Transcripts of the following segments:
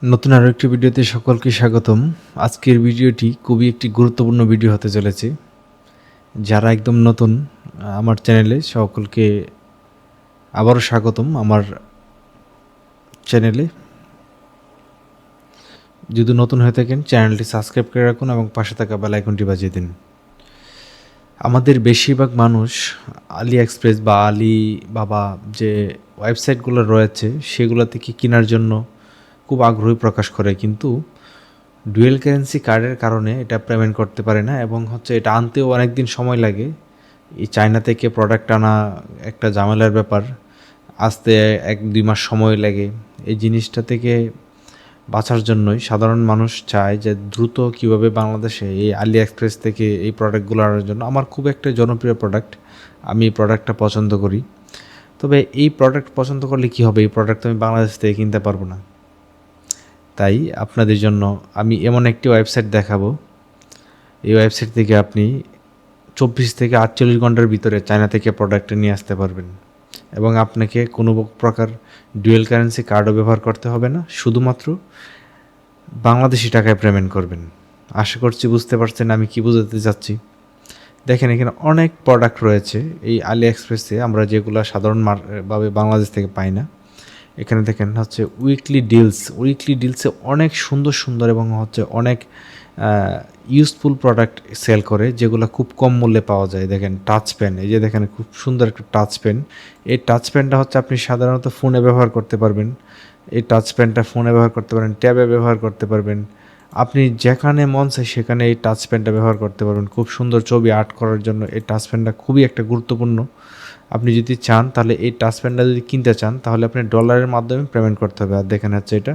নতুন আরও একটি ভিডিওতে সকলকে স্বাগতম। আজকের ভিডিওটি খুবই একটি গুরুত্বপূর্ণ ভিডিও হতে চলেছে। যারা একদম নতুন আমার চ্যানেলে, সকলকে আবারও স্বাগতম আমার চ্যানেলে। যদি নতুন হয়ে থাকেন চ্যানেলটি সাবস্ক্রাইব করে রাখুন এবং পাশে থাকা বেল আইকনটি বাজিয়ে দিন। আমাদের বেশিরভাগ মানুষ আলি এক্সপ্রেস বা আলি বাবা যে ওয়েবসাইটগুলো রয়েছে সেগুলো থেকে কেনার জন্য খুব আগ্রহী প্রকাশ করে, কিন্তু ডুয়েল কারেন্সি কার্ডের কারণে এটা পেমেন্ট করতে পারে না এবং এটা আনতেও অনেক দিন সময় লাগে। এই চায়না থেকে প্রোডাক্ট আনা একটা ঝামেলার ব্যাপার, আসতে 1-2 মাস সময় লাগে। এই জিনিসটা থেকে বাঁচার জন্যই সাধারণ মানুষ চায় যে দ্রুত কিভাবে বাংলাদেশে এই আলি এক্সপ্রেস থেকে এই প্রোডাক্টগুলো আনার জন্য। আমার খুব একটা জনপ্রিয় প্রোডাক্ট, আমি এই প্রোডাক্টটা পছন্দ করি। তবে এই প্রোডাক্ট পছন্দ করলে কি হবে, এই প্রোডাক্ট আমি বাংলাদেশ থেকে কিনতে পারবো না। তাই আপনাদের জন্য আমি এমন একটি ওয়েবসাইট দেখাবো, এই ওয়েবসাইট থেকে আপনি 24 থেকে 48 ঘন্টার ভিতরে চায়না থেকে প্রোডাক্ট নিয়ে আসতে পারবেন এবং আপনাকে কোনো প্রকার ডুয়েল কারেন্সি কার্ডও ব্যবহার করতে হবে না, শুধুমাত্র বাংলাদেশি টাকায় পেমেন্ট করবেন। আশা করছি বুঝতে পারছেন আমি কি বোঝাতে চাচ্ছি। দেখেন, এখানে অনেক প্রোডাক্ট রয়েছে এই আলি এক্সপ্রেসে, আমরা যেগুলো সাধারণভাবে বাংলাদেশ থেকে পাই না। এখানে দেখেন উইকলি ডিলসে অনেক সুন্দর সুন্দর এবং অনেক ইউজফুল প্রোডাক্ট সেল করে, যেগুলো খুব কম মূল্যে পাওয়া যায়। দেখেন টাচ পেন, এই যে দেখেন খুব সুন্দর একটা টাচ পেন। এই টাচ পেনটা আপনি সাধারণত ফোনে ব্যবহার করতে পারবেন। এই টাচ পেনটা ফোনে ব্যবহার করতে পারেন, ট্যাবে ব্যবহার করতে পারবেন, আপনি যেখানে মন চায় সেখানে এই টাচ পেনটা ব্যবহার করতে পারবেন। খুব সুন্দর ছবি আর্ট করার জন্য এই টাচ পেনটা খুবই একটা গুরুত্বপূর্ণ। আপনি যদি চান তাহলে এই টাচ পেনটা যদি কিনতে চান তাহলে আপনি ডলারের মাধ্যমে পেমেন্ট করতে হবে। আর দেখেন এটা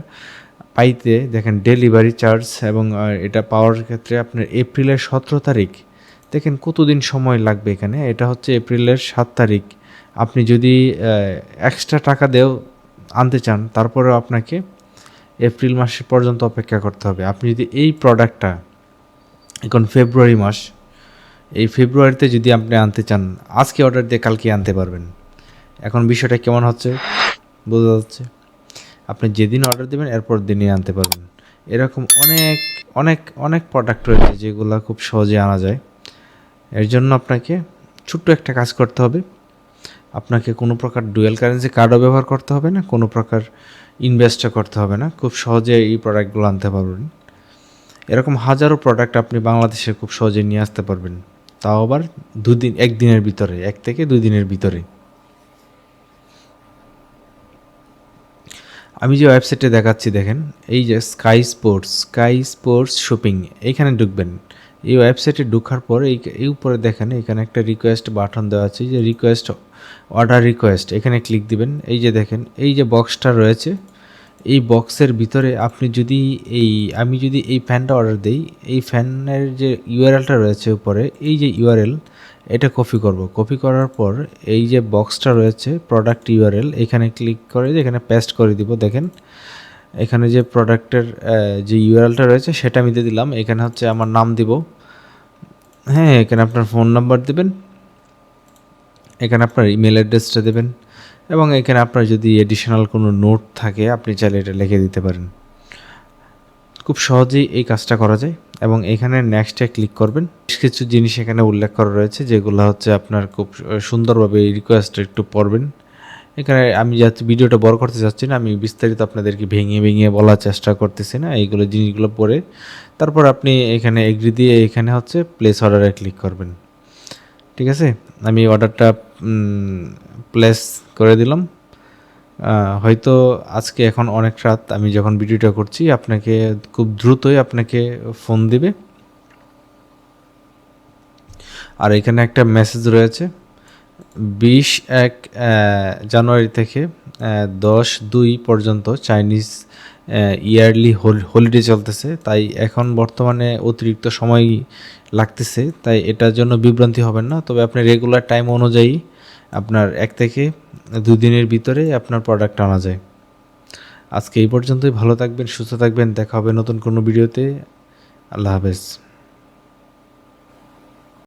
পাইতে দেখেন ডেলিভারি চার্জ এবং এটা পাওয়ার ক্ষেত্রে আপনার এপ্রিলের 17 তারিখ। দেখেন কতদিন সময় লাগবে এখানে। এটা এপ্রিলের 7 তারিখ। আপনি যদি এক্সট্রা টাকা দিয়েও আনতে চান তারপরেও আপনাকে এপ্রিল মাস পর্যন্ত অপেক্ষা করতে হবে। আপনি যদি এই প্রোডাক্টটা এখন ফেব্রুয়ারি মাস, এই ফেব্রুয়ারিতে যদি আপনি আনতে চান, আজকে অর্ডার দিয়ে কালকে আনতে পারবেন। এখন বিষয়টা কেমন বোঝা যাচ্ছে। আপনি যেদিন অর্ডার দেবেন এরপর দিনই আনতে পারবেন। এরকম অনেক অনেক অনেক প্রোডাক্ট রয়েছে যেগুলো খুব সহজে আনা যায়। এর জন্য আপনাকে ছোট্ট একটা কাজ করতে হবে। আপনাকে কোনো প্রকার ডুয়েল কারেন্সি কার্ডও ব্যবহার করতে হবে না, কোনো প্রকার ইনভেস্টও করতে হবে না, খুব সহজে এই প্রোডাক্টগুলো আনতে পারবেন। এরকম হাজারো প্রোডাক্ট আপনি বাংলাদেশে খুব সহজে নিয়ে আসতে পারবেন, তাও আবার 1 দিনের ভিতরে, 1 থেকে 2 দিনের ভিতরে। আমি যে ওয়েবসাইটে দেখাচ্ছি দেখেন, এই যে স্কাই স্পোর্টস শপিং, এইখানে ঢুকবেন। এই ওয়েবসাইটে ঢোকার পর এই উপরে দেখেন এখানে একটা রিকোয়েস্ট বাটন দেওয়া আছে, যে অর্ডার রিকোয়েস্ট, এখানে ক্লিক দিবেন। এই যে দেখেন এই যে বক্সটা রয়েছে, এই বক্সের ভিতরে আমি যদি এই ফ্যানটা অর্ডার দিই, এই ফ্যানের যে ইউআরএলটা রয়েছে উপরে, এই যে ইউআরএল, এটা কপি করার পর এই যে বক্সটা রয়েছে প্রোডাক্ট ইউআরএল, এখানে ক্লিক করে এখানে পেস্ট করে দিব। দেখেন এখানে যে প্রোডাক্টের যে ইউআরএলটা রয়েছে সেটা আমি দিয়ে দিলাম। এখানে আমার নাম দিব, হ্যাঁ, এখানে আপনার ফোন নাম্বার দেবেন, এখানে আপনার ইমেল অ্যাড্রেসটা দেবেন এবং এখানে আপনার যদি এডিশনাল কোনো নোট থাকে আপনি চাইলে এটা লিখে দিতে পারেন। খুব সহজেই এই কাজটা করা যায় এবং এখানে নেক্সটে ক্লিক করবেন। বেশ কিছু জিনিস এখানে উল্লেখ করা রয়েছে যেগুলো আপনার খুব সুন্দরভাবে এই রিকোয়েস্টটা একটু পড়বেন। এখানে আমি যাতে ভিডিওটা বড় করতে চাচ্ছি না, আমি বিস্তারিত আপনাদেরকে ভেঙে বলার চেষ্টা করতেছি না। এইগুলো জিনিসগুলো পড়ে তারপর আপনি এখানে এগ্রি দিয়ে এখানে প্লেস অর্ডারে ক্লিক করবেন। ঠিক আছে, আমি অর্ডারটা প্লেস করে দিলাম। হয়তো আজকে এখন অনেক রাত, আমি যখন ভিডিওটা করছি আপনাকে খুব দ্রুতই আপনাকে ফোন দিবে। আর এখানে একটা মেসেজ রয়েছে, 21 জানুয়ারি থেকে 10/2 পর্যন্ত চাইনিজ ইয়ারলি হলিডে চলতেছে, তাই এখন বর্তমানে অতিরিক্ত সময় লাগতেছে, তাই এটার জন্য বিভ্রান্তি হবেন না। তবে আপনি রেগুলার টাইম অনুযায়ী আপনার 1 থেকে 2 দিনের ভিতরে আপনার প্রোডাক্ট আনা যায়। আজকে এই পর্যন্তই। ভালো থাকবেন, সুস্থ থাকবেন, দেখা হবে নতুন কোনো ভিডিওতে। আল্লাহ হাফেজ।